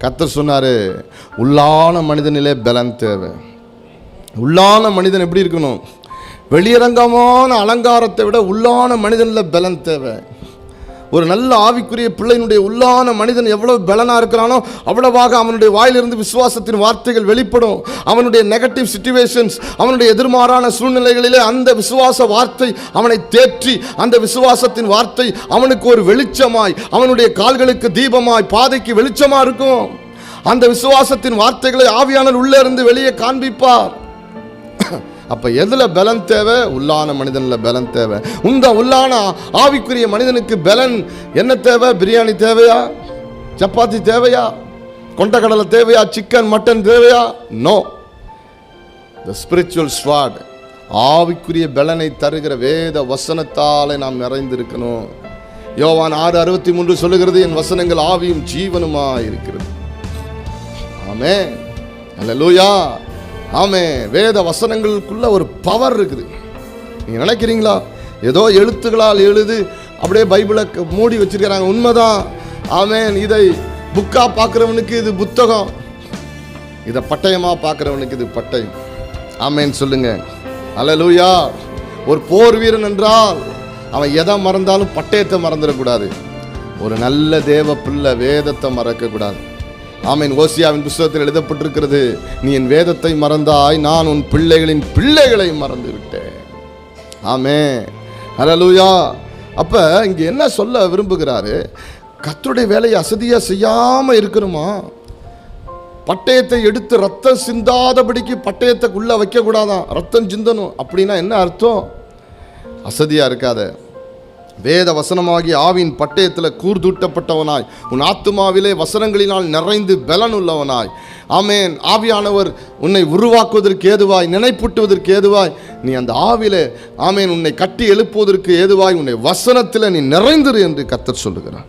கர்த்தர் சொன்னார், உள்ளான மனிதனிலே பலன் தேவை. உள்ளான மனிதன் எப்படி இருக்கணும்? வெளியரங்கமான அலங்காரத்தை விட உள்ளான மனிதனில் பலன் தேவை. ஒரு நல்ல ஆவிக்குரிய பிள்ளையினுடைய உள்ளான மனிதன் எவ்வளவு பலனாக இருக்கிறானோ அவ்வளவாக அவனுடைய வாயிலிருந்து விசுவாசத்தின் வார்த்தைகள் வெளிப்படும். அவனுடைய நெகட்டிவ் சிச்சுவேஷன்ஸ், அவனுடைய எதிர்மாறான சூழ்நிலைகளிலே அந்த விசுவாச வார்த்தை அவனை தேற்றி, அந்த விசுவாசத்தின் வார்த்தை அவனுக்கு ஒரு வெளிச்சமாய், அவனுடைய கால்களுக்கு தீபமாய், பாதைக்கு வெளிச்சமாக இருக்கும். அந்த விசுவாசத்தின் வார்த்தைகளை ஆவியானவர் உள்ளே இருந்து வெளியே காண்பிப்பார். அப்போ எதில் பலன் தேவை? உள்ளான மனிதனில் பலன் தேவை. இந்த உள்ளான ஆவிக்குரிய மனிதனுக்கு பலன் என்ன தேவை? பிரியாணி தேவையா? சப்பாத்தி தேவையா? கொண்டக்கடலை தேவையா? சிக்கன் மட்டன் தேவையா? நோ. த ஸ்பிரிச்சுவல் ஸ்வாட், ஆவிக்குரிய பலனை தருகிற வேத வசனத்தாலே நாம் நிறைந்திருக்கணும். யோவான் 6:63 சொல்லுகிறது, என் வசனங்கள் ஆவியும் ஜீவனுமாய் இருக்கிறது. ஆமென், அல்லேலூயா. ஆமே, வேத வசனங்களுக்குள்ள ஒரு பவர் இருக்குது. நீங்கள் நினைக்கிறீங்களா ஏதோ எழுத்துக்களால் எழுது அப்படியே பைபிளை மூடி வச்சிருக்கிறாங்க? உண்மைதான். ஆமேன். இதை புக்கா பார்க்குறவனுக்கு இது புத்தகம், இதை பட்டயமாக பார்க்குறவனுக்கு இது பட்டயம். ஆமேன் சொல்லுங்க. அல்லேலூயா. ஒரு போர் வீரன் என்றால் அவன் எதை மறந்தாலும் பட்டயத்தை மறந்துடக்கூடாது. ஒரு நல்ல தேவ பிள்ளை வேதத்தை மறக்கக்கூடாது. ஆமேன். ஓசியாவின் புத்தகத்தில் எழுதப்பட்டிருக்கிறது, நீ என் வேதத்தை மறந்தாய், நான் உன் பிள்ளைகளின் பிள்ளைகளை மறந்து விட்டேன். ஆமென், ஹல்லேலூயா. அப்ப இங்க என்ன சொல்ல விரும்புகிறாரு? கர்த்தருடைய வேலையை அசதியா செய்யாம இருக்கணுமா? பட்டயத்தை எடுத்து ரத்தம் சிந்தாதபடிக்கு பட்டயத்தை உள்ள வைக்க கூடாதான், ரத்தம் சிந்தணும். அப்படின்னா என்ன அர்த்தம்? அசதியா இருக்காத. வேத வசனமாகிய ஆவின் பட்டயத்தில் கூர்தூட்டப்பட்டவனாய், உன் ஆத்துமாவிலே வசனங்களினால் நிறைந்து பலன் உள்ளவனாய். ஆமேன். ஆவியானவர் உன்னை உருவாக்குவதற்கு ஏதுவாய், நினைப்பூட்டுவதற்கு ஏதுவாய், நீ அந்த ஆவிலே ஆமேன் உன்னை கட்டி எழுப்புவதற்கு ஏதுவாய் உன்னை வசனத்தில் நீ நிறைந்திரு என்று கர்த்தர் சொல்லுகிறார்.